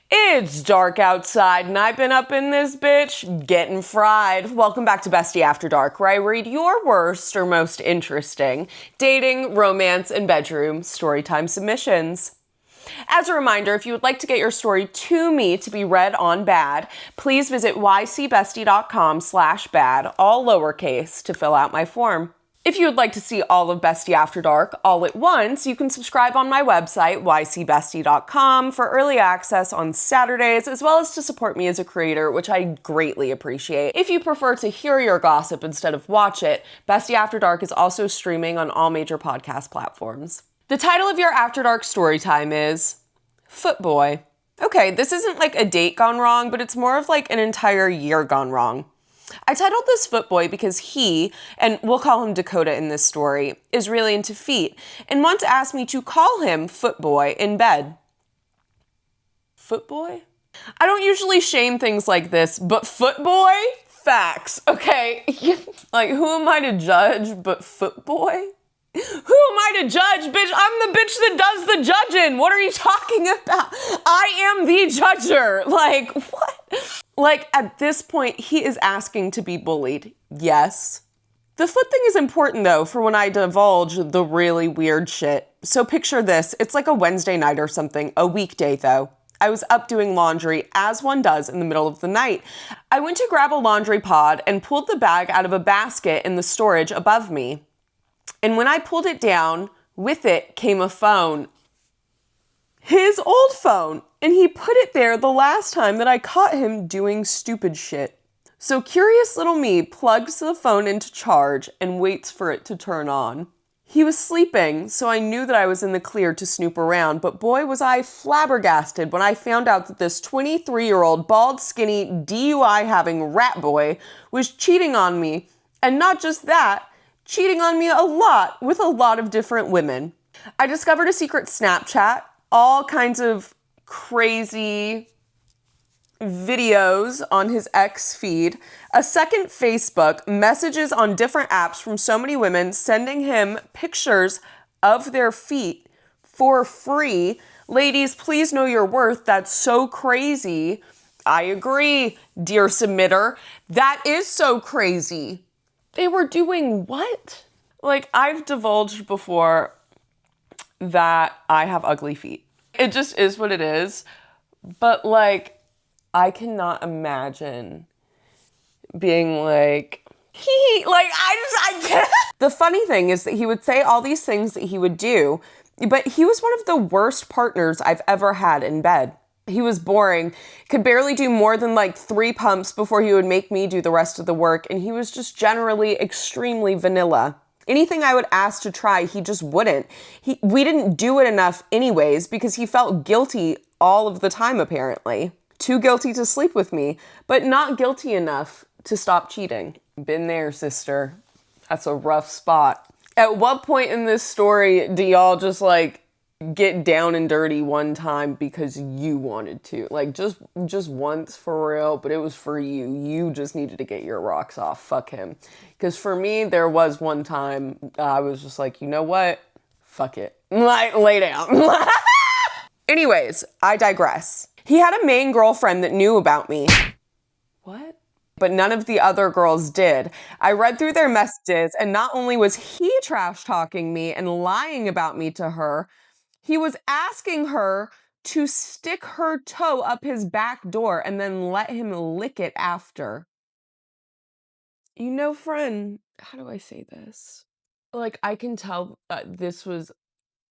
It's dark outside and I've been up in this bitch getting fried. Welcome back to Bestie After Dark, where I read your worst or most interesting dating, romance, and bedroom storytime submissions. As a reminder, if you would like to get your story to me to be read on Bad, please visit ycbestie.com/bad, all lowercase, to fill out my form. If you would like to see all of Bestie After Dark all at once, you can subscribe on my website, ycbestie.com, for early access on Saturdays, as well as to support me as a creator, which I greatly appreciate. If you prefer to hear your gossip instead of watch it, Bestie After Dark is also streaming on all major podcast platforms. The title of your After Dark storytime is Footboy. Okay, this isn't like a date gone wrong, but it's more of like an entire year gone wrong. I titled this Footboy because he, and we'll call him Dakota in this story, is really into feet, and once asked me to call him Footboy in bed. Footboy? I don't usually shame things like this, but Footboy? Facts, okay? Like, who am I to judge but Footboy? Who am I to judge, bitch? I'm the bitch that does the judging. What are you talking about? I am the judger. Like, what? Like, at this point, he is asking to be bullied. Yes. The foot thing is important, though, for when I divulge the really weird shit. So picture this. It's like a Wednesday night or something, a weekday, though. I was up doing laundry, as one does in the middle of the night. I went to grab a laundry pod and pulled the bag out of a basket in the storage above me. And when I pulled it down, with it came a phone. His old phone. And he put it there the last time that I caught him doing stupid shit. So curious little me plugs the phone into charge and waits for it to turn on. He was sleeping, so I knew that I was in the clear to snoop around, but boy was I flabbergasted when I found out that this 23-year-old, bald, skinny, DUI-having rat boy was cheating on me. And not just that, cheating on me a lot with a lot of different women. I discovered a secret Snapchat, all kinds of crazy videos on his ex feed, a second Facebook, messages on different apps from so many women sending him pictures of their feet for free. Ladies, please know your worth. That's so crazy. I agree, dear submitter. That is so crazy. They were doing what? Like, I've divulged before that I have ugly feet. It just is what it is. But, like, I cannot imagine being like, I can't. The funny thing is that he would say all these things that he would do, but he was one of the worst partners I've ever had in bed. He was boring, could barely do more than like 3 pumps before he would make me do the rest of the work, and he was just generally extremely vanilla. Anything I would ask to try, he just wouldn't. We didn't do it enough anyways because he felt guilty all of the time, apparently. Too guilty to sleep with me, but not guilty enough to stop cheating. Been there, sister. That's a rough spot. At what point in this story do y'all just like get down and dirty one time because you wanted to? Like, just once for real, but it was for you. You just needed to get your rocks off. Fuck him. Because for me, there was one time I was just like, you know what? Fuck it. Like, lay down. Anyways, I digress. He had a main girlfriend that knew about me. What? But none of the other girls did. I read through their messages, and not only was he trash-talking me and lying about me to her, he was asking her to stick her toe up his back door and then let him lick it after. You know, friend, how do I say this? Like, I can tell that this was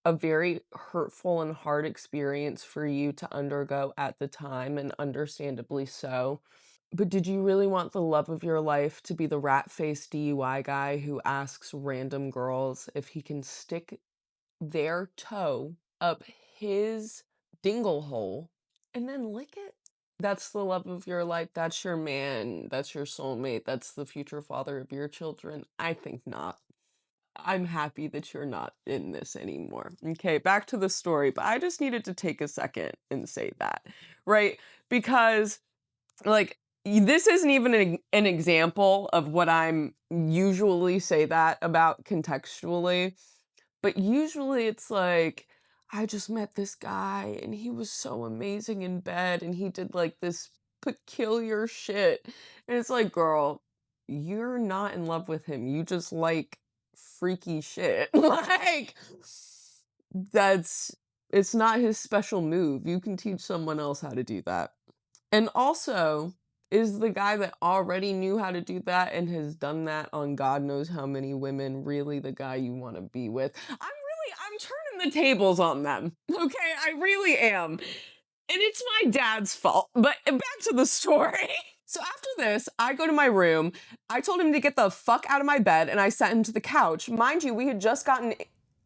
a very hurtful and hard experience for you to undergo at the time, and understandably so. But did you really want the love of your life to be the rat-faced DUI guy who asks random girls if he can stick their toe up his dingle hole and then lick it? That's the love of your life. That's your man. That's your soulmate. That's the future father of your children. I think not. I'm happy that you're not in this anymore. Okay, back to the story. But I just needed to take a second and say that, right? Because, like, this isn't even an example of what I'm usually say that about contextually. But usually it's like, I just met this guy and he was so amazing in bed and he did like this peculiar shit. And it's like, girl, you're not in love with him. You just like freaky shit. Like, it's not his special move. You can teach someone else how to do that. And also, is the guy that already knew how to do that and has done that on God knows how many women really the guy you want to be with? I'm turning the tables on them. Okay, I really am. And it's my dad's fault. But back to the story. So after this, I go to my room. I told him to get the fuck out of my bed and I sent him to the couch. Mind you, we had just gotten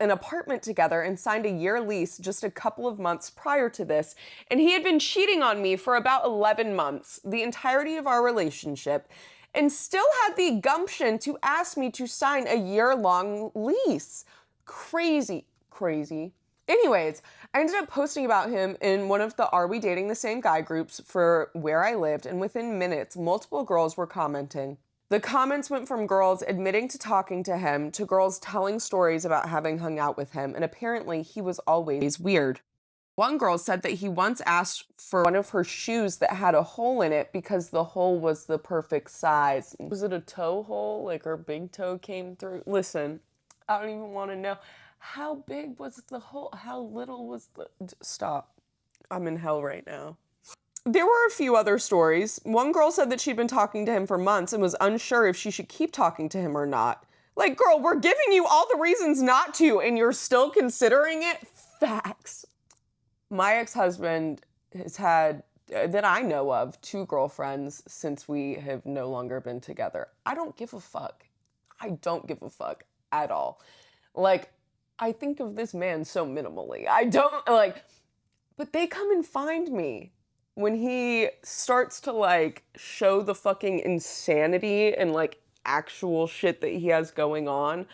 an apartment together and signed a year lease just a couple of months prior to this. And he had been cheating on me for about 11 months, the entirety of our relationship, and still had the gumption to ask me to sign a year-long lease. Crazy, crazy. Anyways, I ended up posting about him in one of the Are We Dating the Same Guy groups for where I lived, and within minutes, multiple girls were commenting. The comments went from girls admitting to talking to him to girls telling stories about having hung out with him, and apparently he was always weird. One girl said that he once asked for one of her shoes that had a hole in it because the hole was the perfect size. Was it a toe hole? Like her big toe came through? Listen, I don't even want to know. How big was the hole? How little was the... Stop. I'm in hell right now. There were a few other stories. One girl said that she'd been talking to him for months and was unsure if she should keep talking to him or not. Like, girl, we're giving you all the reasons not to, and you're still considering it? Facts. My ex-husband has had, that I know of, 2 girlfriends since we have no longer been together. I don't give a fuck. I don't give a fuck at all. Like, I think of this man so minimally. I don't, like, but they come and find me when he starts to, like, show the fucking insanity and, like, actual shit that he has going on.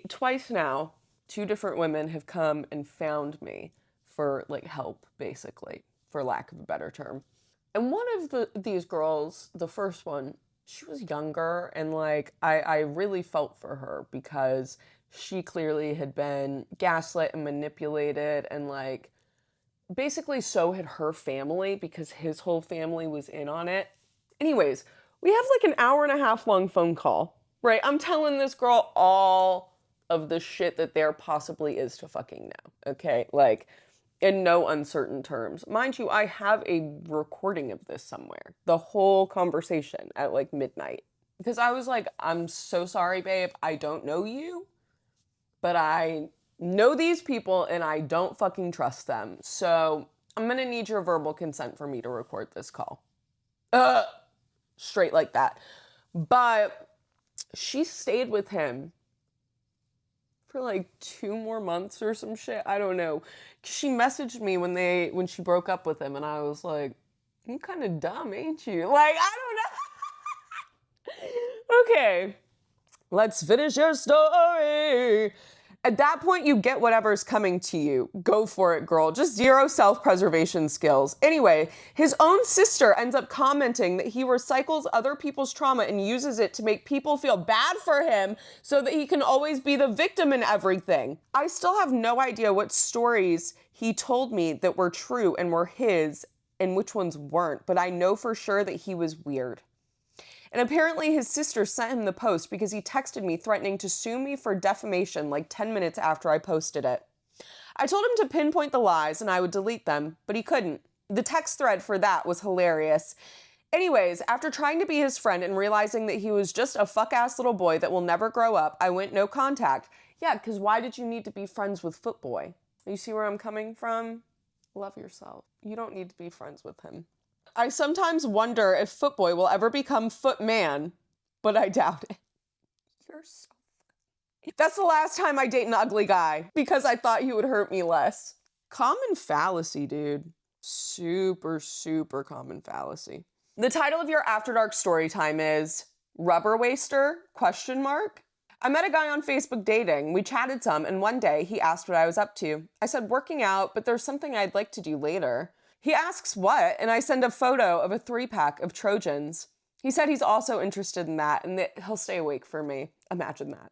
Twice now, 2 different women have come and found me for, like, help, basically, for lack of a better term. And one of these girls, the first one, she was younger, and, like, I really felt for her because she clearly had been gaslit and manipulated, and, like, basically so had her family because his whole family was in on it. Anyways, we have like an hour and a half long phone call, right? I'm telling this girl all of the shit that there possibly is to fucking know, okay? Like, in no uncertain terms. Mind you, I have a recording of this somewhere. The whole conversation at like midnight. Because I was like, I'm so sorry, babe. I don't know you, but I know these people and I don't fucking trust them. So I'm gonna need your verbal consent for me to record this call. Straight like that. But she stayed with him for like 2 more months or some shit. I don't know. She messaged me when she broke up with him, and I was like, "You kind of dumb, ain't you?" Like, I don't know. Okay, let's finish your story. At that point, you get whatever's coming to you. Go for it, girl. Just 0 self-preservation skills. Anyway, his own sister ends up commenting that he recycles other people's trauma and uses it to make people feel bad for him so that he can always be the victim in everything. I still have no idea what stories he told me that were true and were his and which ones weren't, but I know for sure that he was weird. And apparently his sister sent him the post because he texted me threatening to sue me for defamation like 10 minutes after I posted it. I told him to pinpoint the lies and I would delete them, but he couldn't. The text thread for that was hilarious. Anyways, after trying to be his friend and realizing that he was just a fuck-ass little boy that will never grow up, I went no contact. Yeah, because why did you need to be friends with Footboy? You see where I'm coming from? Love yourself. You don't need to be friends with him. I sometimes wonder if Footboy will ever become Footman, but I doubt it. You're so funny. That's the last time I date an ugly guy, because I thought he would hurt me less. Common fallacy, dude. Super, super common fallacy. The title of your After Dark story time is Rubber Waster? ? I met a guy on Facebook dating. We chatted some, and one day he asked what I was up to. I said working out, but there's something I'd like to do later. He asks what, and I send a photo of a 3-pack of Trojans. He said he's also interested in that and that he'll stay awake for me. Imagine that.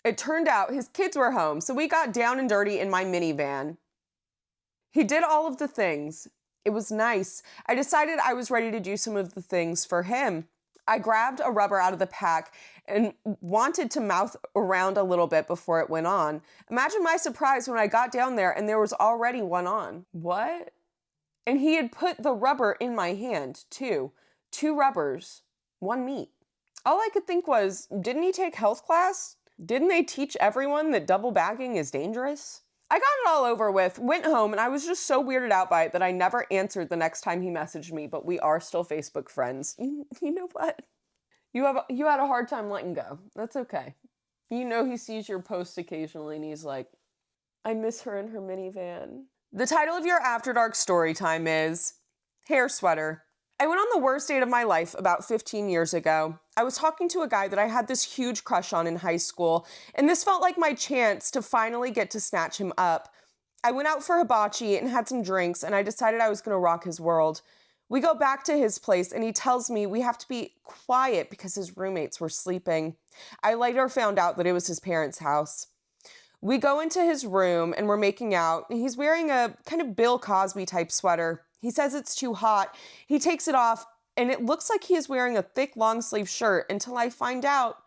It turned out his kids were home, so we got down and dirty in my minivan. He did all of the things. It was nice. I decided I was ready to do some of the things for him. I grabbed a rubber out of the pack and wanted to mouth around a little bit before it went on. Imagine my surprise when I got down there and there was already one on. What? And he had put the rubber in my hand, too. 2 rubbers, 1 meat. All I could think was, didn't he take health class? Didn't they teach everyone that double bagging is dangerous? I got it all over with, went home, and I was just so weirded out by it that I never answered the next time he messaged me, but we are still Facebook friends. You know what? You had a hard time letting go. That's okay. You know he sees your posts occasionally and he's like, I miss her in her minivan. The title of your After Dark story time is Hair Sweater. I went on the worst date of my life about 15 years ago. I was talking to a guy that I had this huge crush on in high school, and this felt like my chance to finally get to snatch him up. I went out for hibachi and had some drinks, and I decided I was going to rock his world. We go back to his place, and he tells me we have to be quiet because his roommates were sleeping. I later found out that it was his parents' house. We go into his room, and we're making out. He's wearing a kind of Bill Cosby type sweater. He says it's too hot. He takes it off, and it looks like he is wearing a thick long sleeve shirt until I find out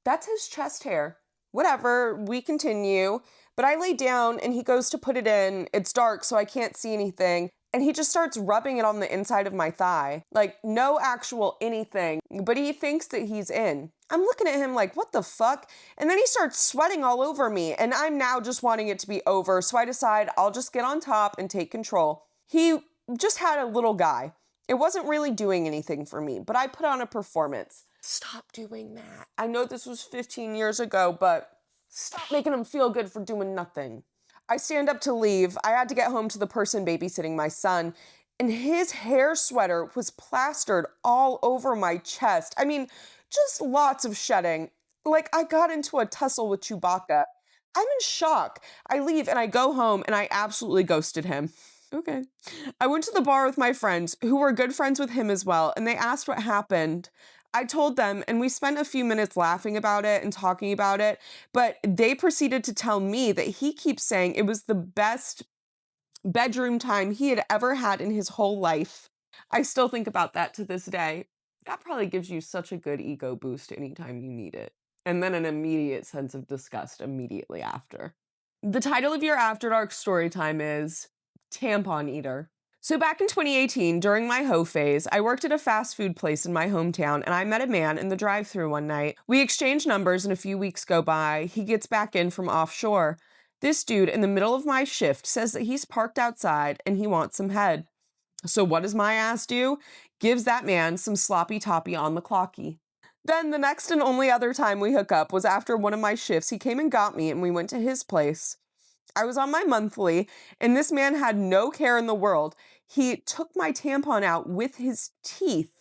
that's his chest hair. Whatever, we continue. But I lay down, and he goes to put it in. It's dark, so I can't see anything. And he just starts rubbing it on the inside of my thigh. Like, no actual anything. But he thinks that he's in. I'm looking at him like, what the fuck? And then he starts sweating all over me. And I'm now just wanting it to be over. So I decide I'll just get on top and take control. He just had a little guy. It wasn't really doing anything for me, but I put on a performance. Stop doing that. I know this was 15 years ago, but stop making him feel good for doing nothing. I stand up to leave. I had to get home to the person babysitting my son, and his hair sweater was plastered all over my chest. I mean, just lots of shedding. Like I got into a tussle with Chewbacca. I'm in shock. I leave and I go home and I absolutely ghosted him. Okay. I went to the bar with my friends, who were good friends with him as well, and they asked what happened. I told them, and we spent a few minutes laughing about it and talking about it, but they proceeded to tell me that he keeps saying it was the best bedroom time he had ever had in his whole life. I still think about that to this day. That probably gives you such a good ego boost anytime you need it. And then an immediate sense of disgust immediately after. The title of your After Dark story time is Tampon Eater. So back in 2018, during my hoe phase, I worked at a fast food place in my hometown, and I met a man in the drive-thru one night. We exchanged numbers, and a few weeks go by. He gets back in from offshore. This dude, in the middle of my shift, says that he's parked outside and he wants some head. So what does my ass do? Gives that man some sloppy toppy on the clocky. Then the next and only other time we hook up was after one of my shifts. He came and got me, and we went to his place. I was on my monthly, and this man had no care in the world. He took my tampon out with his teeth,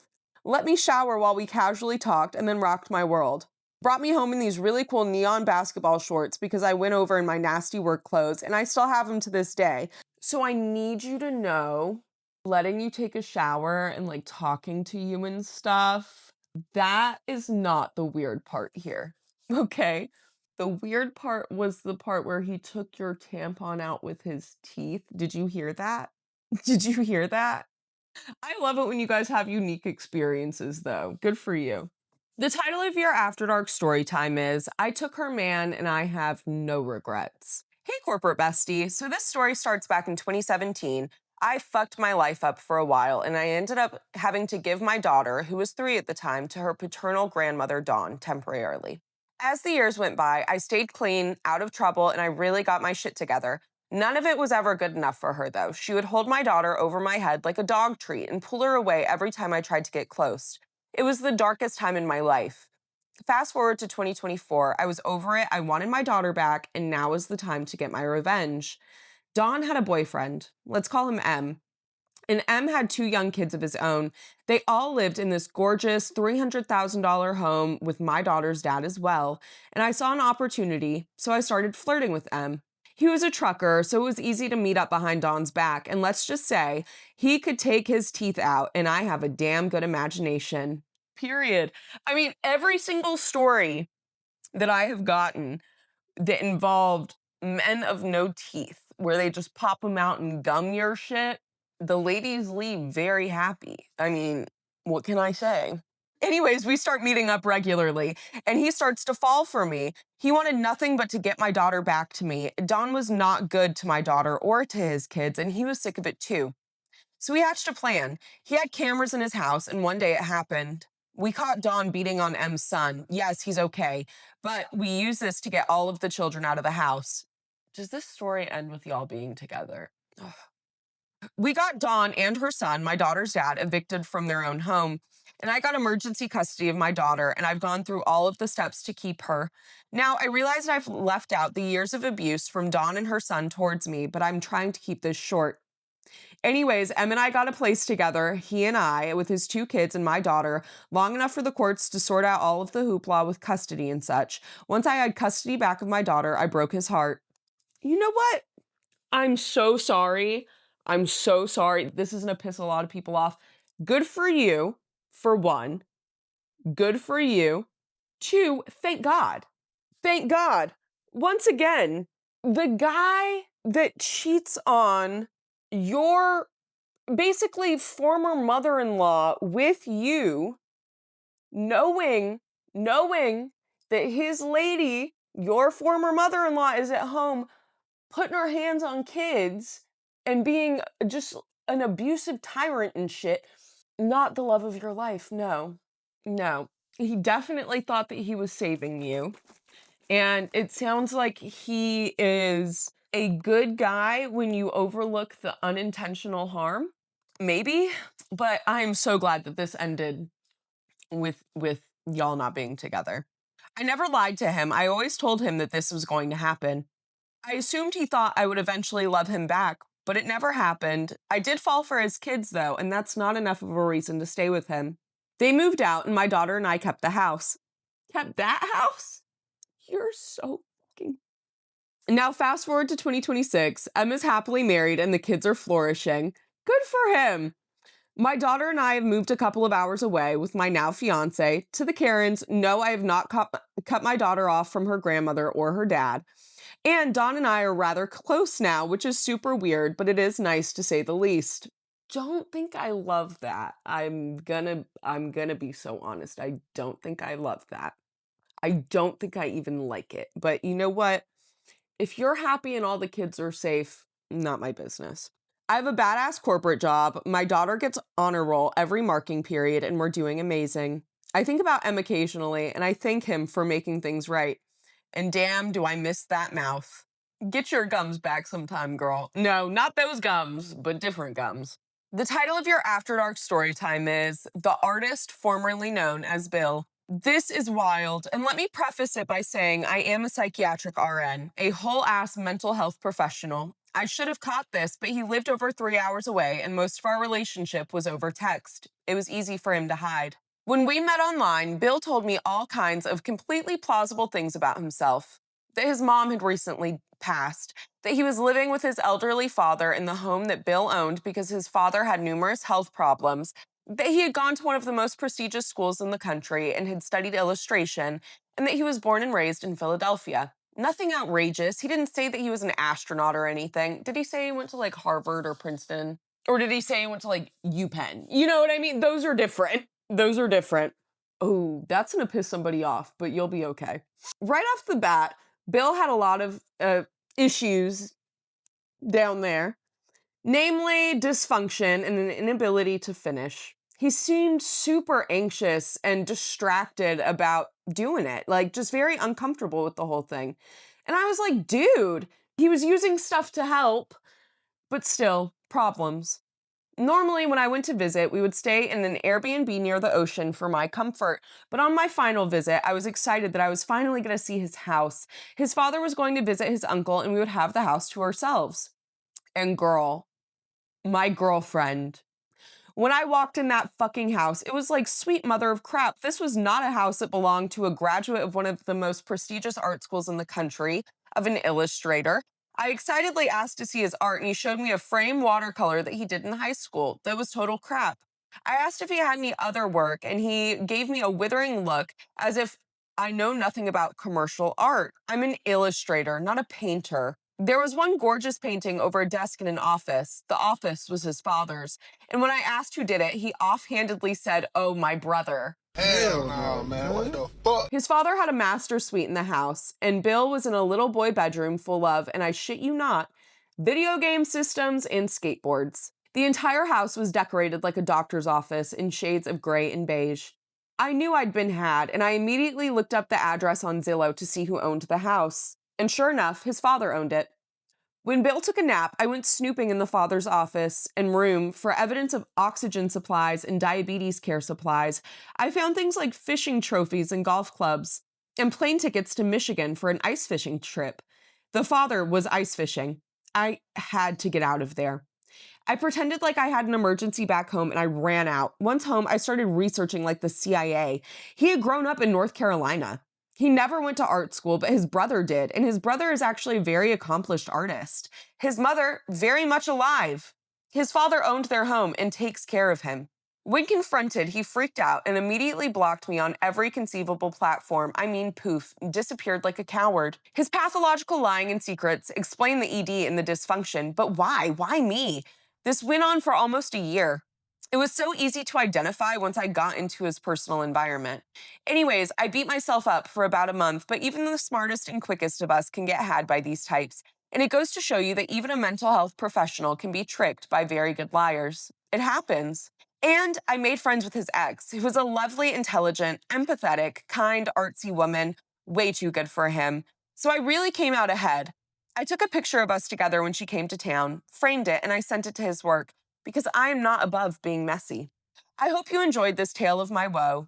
let me shower while we casually talked, and then rocked my world. Brought me home in these really cool neon basketball shorts because I went over in my nasty work clothes, and I still have them to this day. So I need you to know, letting you take a shower and like talking to you and stuff, that is not the weird part here, okay? The weird part was the part where he took your tampon out with his teeth. Did you hear that? Did you hear that? I love it when you guys have unique experiences, though. Good for you. The title of your After Dark story time is I Took Her Man and I Have No Regrets. Hey, Corporate Bestie. So this story starts back in 2017. I fucked my life up for a while, and I ended up having to give my daughter, who was 3 at the time, to her paternal grandmother, Dawn, temporarily. As the years went by, I stayed clean, out of trouble, and I really got my shit together. None of it was ever good enough for her, though. She would hold my daughter over my head like a dog treat and pull her away every time I tried to get close. It was the darkest time in my life. Fast forward to 2024, I was over it, I wanted my daughter back, and now is the time to get my revenge. Dawn had a boyfriend. Let's call him M. And M had 2 young kids of his own. They all lived in this gorgeous $300,000 home with my daughter's dad as well. And I saw an opportunity, so I started flirting with M. He was a trucker, so it was easy to meet up behind Dawn's back. And let's just say, he could take his teeth out, and I have a damn good imagination. Period. I mean, every single story that I have gotten that involved men of no teeth, where they just pop them out and gum your shit, the ladies leave very happy. I mean, what can I say? Anyways, we start meeting up regularly, and he starts to fall for me. He wanted nothing but to get my daughter back to me. Don was not good to my daughter or to his kids, and he was sick of it too. So we hatched a plan. He had cameras in his house, and one day it happened. We caught Don beating on M's son. Yes, he's okay, but we used this to get all of the children out of the house. Does this story end with y'all being together? Ugh. We got Dawn and her son, my daughter's dad, evicted from their own home, and I got emergency custody of my daughter, and I've gone through all of the steps to keep her. Now, I realize I've left out the years of abuse from Dawn and her son towards me, but I'm trying to keep this short. Anyways, Em and I got a place together, he and I, with his 2 kids and my daughter, long enough for the courts to sort out all of the hoopla with custody and such. Once I had custody back of my daughter, I broke his heart. You know what? I'm so sorry. I'm so sorry. This is going to piss a lot of people off. Good for you, for one. Good for you. 2, thank God. Thank God. Once again, the guy that cheats on your basically former mother-in-law with you, knowing that his lady, your former mother-in-law, is at home putting her hands on kids and being just an abusive tyrant and shit, not the love of your life. No. He definitely thought that he was saving you. And it sounds like he is a good guy when you overlook the unintentional harm. Maybe, but I'm so glad that this ended with y'all not being together. I never lied to him. I always told him that this was going to happen. I assumed he thought I would eventually love him back, but it never happened. I did fall for his kids, though, and that's not enough of a reason to stay with him. They moved out, and my daughter and I kept the house. Kept that house? You're so fucking... Now, fast forward to 2026. Emma's happily married, and the kids are flourishing. Good for him. My daughter and I have moved a couple of hours away with my now fiance to the Karens. No, I have not cut my daughter off from her grandmother or her dad. And Dawn and I are rather close now, which is super weird, but it is nice to say the least. Don't think I love that. I'm gonna be so honest. I don't think I love that. I don't think I even like it. But you know what? If you're happy and all the kids are safe, not my business. I have a badass corporate job. My daughter gets honor roll every marking period, and we're doing amazing. I think about Em occasionally, and I thank him for making things right. And damn, do I miss that mouth. Get your gums back sometime, girl. No, not those gums, but different gums. The title of your After Dark story time is The Artist Formerly Known as Bill. This is wild, and let me preface it by saying I am a psychiatric RN, a whole-ass mental health professional. I should have caught this, but he lived over 3 hours away, and most of our relationship was over text. It was easy for him to hide. When we met online, Bill told me all kinds of completely plausible things about himself. That his mom had recently passed, that he was living with his elderly father in the home that Bill owned because his father had numerous health problems, that he had gone to one of the most prestigious schools in the country and had studied illustration, and that he was born and raised in Philadelphia. Nothing outrageous. He didn't say that he was an astronaut or anything. Did he say he went to like Harvard or Princeton? Or did he say he went to like UPenn? You know what I mean? Those are different. Those are different. Oh, that's gonna piss somebody off, but you'll be okay. Right off the bat, Bill had a lot of issues down there. Namely, dysfunction and an inability to finish. He seemed super anxious and distracted about doing it, like just very uncomfortable with the whole thing. And I was like, dude, he was using stuff to help, but still, problems. Normally, when I went to visit, we would stay in an Airbnb near the ocean for my comfort. But on my final visit, I was excited that I was finally going to see his house. His father was going to visit his uncle, and we would have the house to ourselves. And girl, my girlfriend, when I walked in that fucking house, it was like, sweet mother of crap. This was not a house that belonged to a graduate of one of the most prestigious art schools in the country, of an illustrator. I excitedly asked to see his art, and he showed me a frame watercolor that he did in high school that was total crap. I asked if he had any other work, and he gave me a withering look as if I know nothing about commercial art. I'm an illustrator, not a painter. There was one gorgeous painting over a desk in an office. The office was his father's. And when I asked who did it, he offhandedly said, "Oh, my brother." Hell no, man. What the fuck? His father had a master suite in the house, and Bill was in a little boy bedroom full of, and I shit you not, video game systems and skateboards. The entire house was decorated like a doctor's office in shades of gray and beige. I knew I'd been had, and I immediately looked up the address on Zillow to see who owned the house. And sure enough, his father owned it. When Bill took a nap, I went snooping in the father's office and room for evidence of oxygen supplies and diabetes care supplies. I found things like fishing trophies and golf clubs, and plane tickets to Michigan for an ice fishing trip. The father was ice fishing. I had to get out of there. I pretended like I had an emergency back home and I ran out. Once home, I started researching like the CIA. He had grown up in North Carolina. He never went to art school, but his brother did, and his brother is actually a very accomplished artist. His mother, very much alive. His father owned their home and takes care of him. When confronted, he freaked out and immediately blocked me on every conceivable platform. I mean, poof, disappeared like a coward. His pathological lying and secrets explain the ED and the dysfunction, but why? Why me? This went on for almost a year. It was so easy to identify once I got into his personal environment. Anyways, I beat myself up for about a month, but even the smartest and quickest of us can get had by these types. And it goes to show you that even a mental health professional can be tricked by very good liars. It happens. And I made friends with his ex, who was a lovely, intelligent, empathetic, kind, artsy woman, way too good for him. So I really came out ahead. I took a picture of us together when she came to town, framed it, and I sent it to his work because I am not above being messy. I hope you enjoyed this tale of my woe.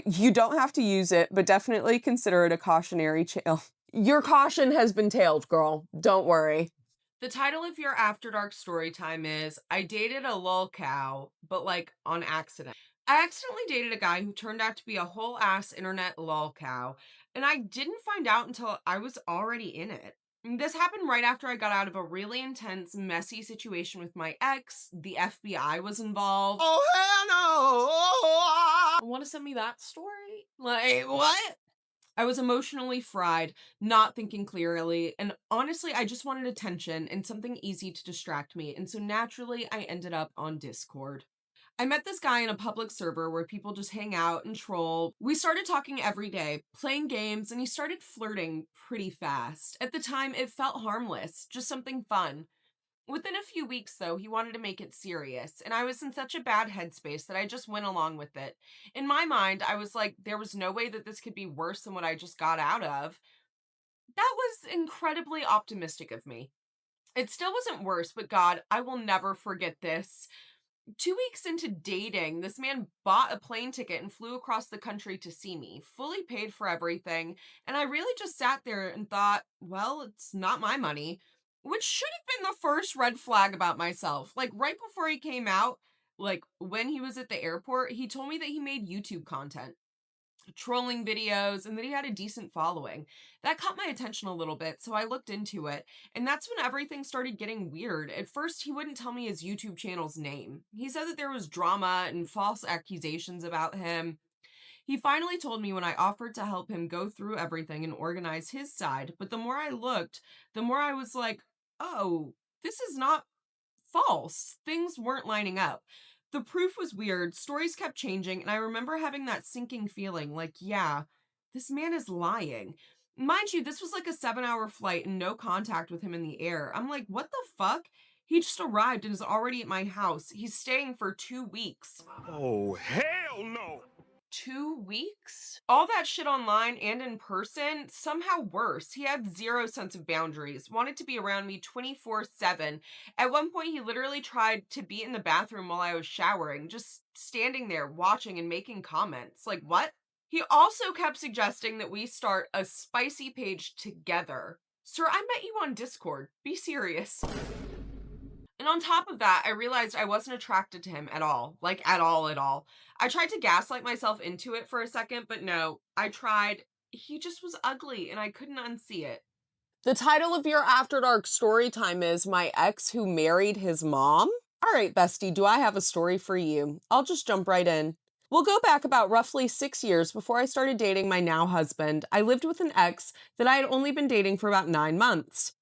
You don't have to use it, but definitely consider it a cautionary tale. Your caution has been tailed, girl. Don't worry. The title of your After Dark story time is I dated a lol cow, but like on accident. I accidentally dated a guy who turned out to be a whole ass internet lol cow, and I didn't find out until I was already in it. This happened right after I got out of a really intense, messy situation with my ex. The FBI was involved. Oh, hell no! Want to send me that story? Like, what? I was emotionally fried, not thinking clearly, and honestly, I just wanted attention and something easy to distract me, and so naturally, I ended up on Discord. I met this guy in a public server where people just hang out and troll. We started talking every day, playing games, and he started flirting pretty fast. At the time, it felt harmless, just something fun. Within a few weeks, though, he wanted to make it serious, and I was in such a bad headspace that I just went along with it. In my mind, I was like, there was no way that this could be worse than what I just got out of. That was incredibly optimistic of me. It still wasn't worse, but God, I will never forget this. 2 weeks into dating, this man bought a plane ticket and flew across the country to see me, fully paid for everything. And I really just sat there and thought, well, it's not my money, which should have been the first red flag about myself. Like right before he came out, like when he was at the airport, he told me that he made YouTube content, trolling videos, and that he had a decent following. That caught my attention a little bit, so I looked into it, and that's when everything started getting weird. At first, he wouldn't tell me his YouTube channel's name. He said that there was drama and false accusations about him. He finally told me when I offered to help him go through everything and organize his side, but the more I looked, the more I was like, oh, this is not false. Things weren't lining up. The proof was weird, stories kept changing, and I remember having that sinking feeling like, yeah, this man is lying. Mind you, this was like a 7-hour flight and no contact with him in the air. I'm like, what the fuck? He just arrived and is already at my house. He's staying for 2 weeks. Oh, hell no! 2 weeks? All that shit online and in person, somehow worse. He had zero sense of boundaries, wanted to be around me 24/7. At one point, he literally tried to be in the bathroom while I was showering, just standing there watching and making comments. Like, what? He also kept suggesting that we start a spicy page together. Sir, I met you on Discord. Be serious. And on top of that, I realized I wasn't attracted to him at all. Like, at all, at all. I tried to gaslight myself into it for a second, but no, I tried. He just was ugly and I couldn't unsee it. The title of your After Dark story time is My Ex Who Married His Mom. All right, bestie, do I have a story for you? I'll just jump right in. We'll go back about roughly 6 years before I started dating my now husband. I lived with an ex that I had only been dating for about 9 months.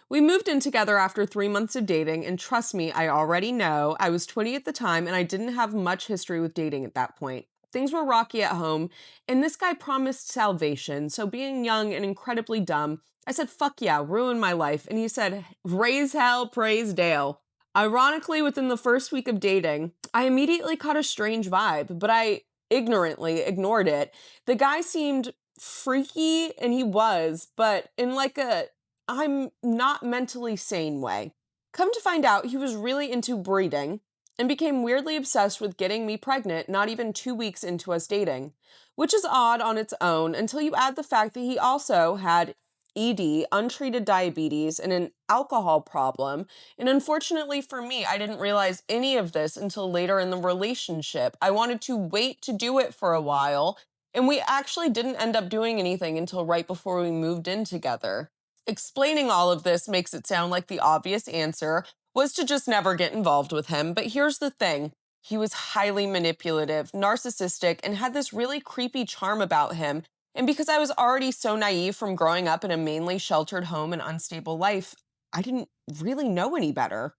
We moved in together after 3 months of dating, and trust me, I already know. I was 20 at the time, and I didn't have much history with dating at that point. Things were rocky at home, and this guy promised salvation, so being young and incredibly dumb, I said, fuck yeah, ruin my life, and he said, raise hell, praise Dale. Ironically, within the first week of dating, I immediately caught a strange vibe, but I ignorantly ignored it. The guy seemed freaky, and he was, but in like a I'm not mentally sane way. Come to find out, he was really into breeding and became weirdly obsessed with getting me pregnant not even 2 weeks into us dating, which is odd on its own until you add the fact that he also had ED, untreated diabetes, and an alcohol problem. And unfortunately for me, I didn't realize any of this until later in the relationship. I wanted to wait to do it for a while, and we actually didn't end up doing anything until right before we moved in together. Explaining all of this makes it sound like the obvious answer was to just never get involved with him, but here's the thing. He was highly manipulative, narcissistic, and had this really creepy charm about him. And because I was already so naive from growing up in a mainly sheltered home and unstable life, I didn't really know any better.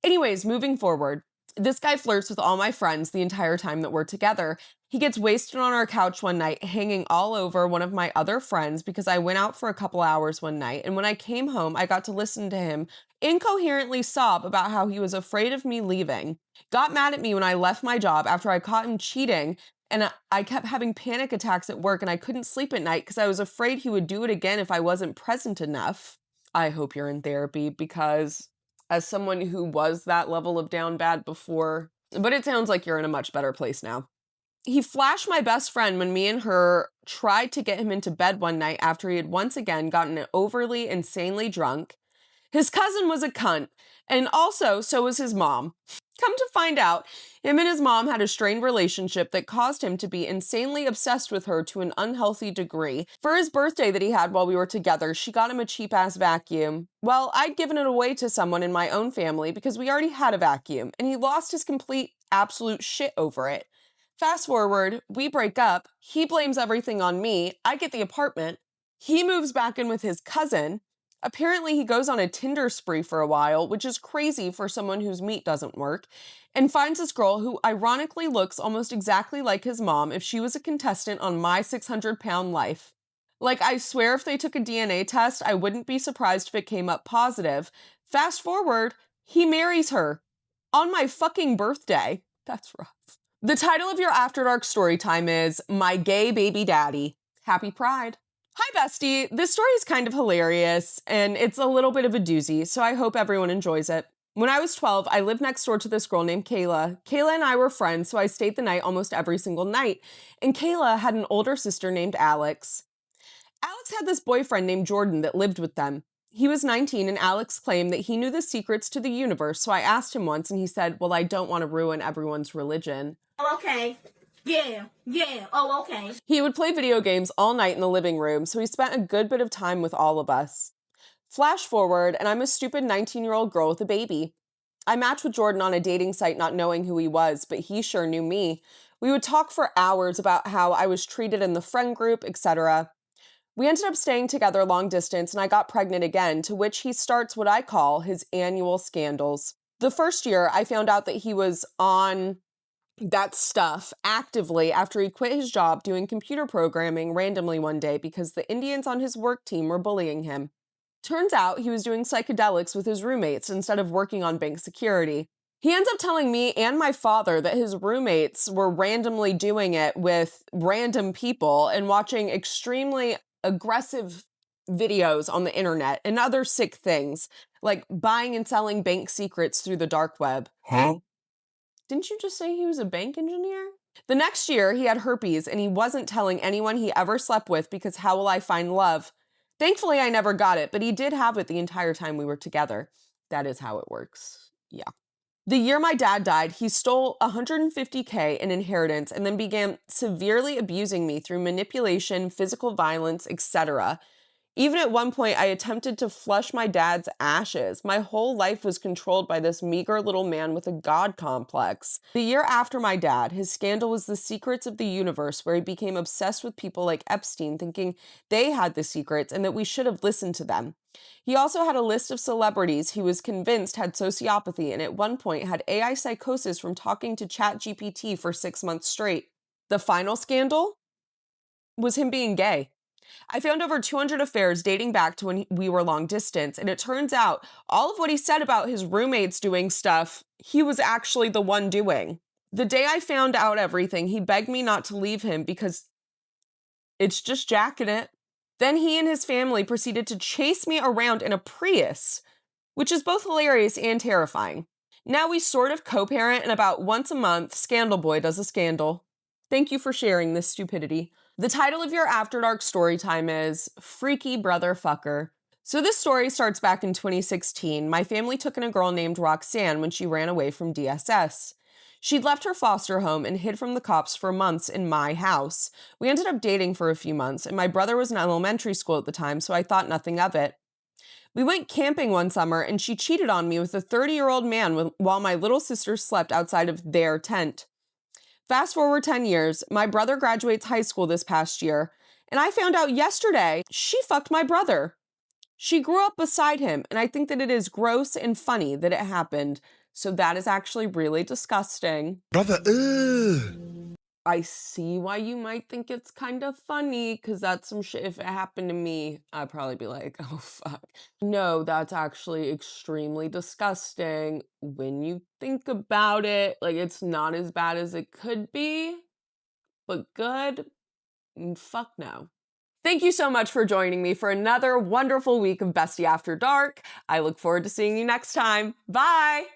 Anyways, moving forward, this guy flirts with all my friends the entire time that we're together. He gets wasted on our couch one night, hanging all over one of my other friends because I went out for a couple hours one night. And when I came home, I got to listen to him incoherently sob about how he was afraid of me leaving. Got mad at me when I left my job after I caught him cheating. And I kept having panic attacks at work and I couldn't sleep at night because I was afraid he would do it again if I wasn't present enough. I hope you're in therapy because as someone who was that level of down bad before, but it sounds like you're in a much better place now. He flashed my best friend when me and her tried to get him into bed one night after he had once again gotten overly, insanely drunk. His cousin was a cunt, and also so was his mom. Come to find out, him and his mom had a strained relationship that caused him to be insanely obsessed with her to an unhealthy degree. For his birthday that he had while we were together, she got him a cheap-ass vacuum. Well, I'd given it away to someone in my own family because we already had a vacuum, and he lost his complete, absolute shit over it. Fast forward, we break up, he blames everything on me, I get the apartment, he moves back in with his cousin. Apparently, he goes on a Tinder spree for a while, which is crazy for someone whose meat doesn't work, and finds this girl who ironically looks almost exactly like his mom if she was a contestant on My 600-Pound Life. Like, I swear if they took a DNA test, I wouldn't be surprised if it came up positive. Fast forward, he marries her. On my fucking birthday. That's rough. The title of your After Dark story time is My Gay Baby Daddy. Happy Pride. Hi, Bestie. This story is kind of hilarious, and it's a little bit of a doozy, so I hope everyone enjoys it. When I was 12, I lived next door to this girl named Kayla. Kayla and I were friends, so I stayed the night almost every single night, and Kayla had an older sister named Alex. Alex had this boyfriend named Jordan that lived with them. He was 19, and Alex claimed that he knew the secrets to the universe, so I asked him once, and he said, well, I don't want to ruin everyone's religion. Okay. Yeah. Oh, okay. He would play video games all night in the living room, so he spent a good bit of time with all of us. Flash forward, and I'm a stupid 19-year-old girl with a baby. I matched with Jordan on a dating site not knowing who he was, but he sure knew me. We would talk for hours about how I was treated in the friend group, etc. We ended up staying together long distance, and I got pregnant again, to which he starts what I call his annual scandals. The first year, I found out that he was on that stuff actively after he quit his job doing computer programming randomly one day because the Indians on his work team were bullying him. Turns out he was doing psychedelics with his roommates instead of working on bank security. He ends up telling me and my father that his roommates were randomly doing it with random people and watching extremely aggressive videos on the internet and other sick things, like buying and selling bank secrets through the dark web. Huh? Didn't you just say he was a bank engineer? The next year, he had herpes, and he wasn't telling anyone he ever slept with because how will I find love? Thankfully, I never got it, but he did have it the entire time we were together. That is how it works. Yeah. The year my dad died, he stole $150K in inheritance and then began severely abusing me through manipulation, physical violence, etc. Even at one point, I attempted to flush my dad's ashes. My whole life was controlled by this meager little man with a god complex. The year after my dad, his scandal was The Secrets of the Universe, where he became obsessed with people like Epstein, thinking they had the secrets and that we should have listened to them. He also had a list of celebrities he was convinced had sociopathy and at one point had AI psychosis from talking to ChatGPT for 6 months straight. The final scandal was him being gay. I found over 200 affairs dating back to when we were long distance, and it turns out all of what he said about his roommates doing stuff, he was actually the one doing. The day I found out everything, he begged me not to leave him because it's just Jack in it. Then he and his family proceeded to chase me around in a Prius, which is both hilarious and terrifying. Now we sort of co-parent, and about once a month, Scandal Boy does a scandal. Thank you for sharing this stupidity. The title of your After Dark story time is Freaky Brother Fucker. So this story starts back in 2016. My family took in a girl named Roxanne when she ran away from DSS. She'd left her foster home and hid from the cops for months in my house. We ended up dating for a few months, and my brother was in elementary school at the time, so I thought nothing of it. We went camping one summer, and she cheated on me with a 30-year-old man while my little sister slept outside of their tent. Fast forward 10 years, my brother graduates high school this past year, and I found out yesterday she fucked my brother. She grew up beside him, and I think that it is gross and funny that it happened. So that is actually really disgusting. Brother, ugh. I see why you might think it's kind of funny, because that's some shit. If it happened to me, I'd probably be like, oh, fuck. No, that's actually extremely disgusting. When you think about it, like, it's not as bad as it could be, but good? Fuck no. Thank you so much for joining me for another wonderful week of Bestie After Dark. I look forward to seeing you next time. Bye!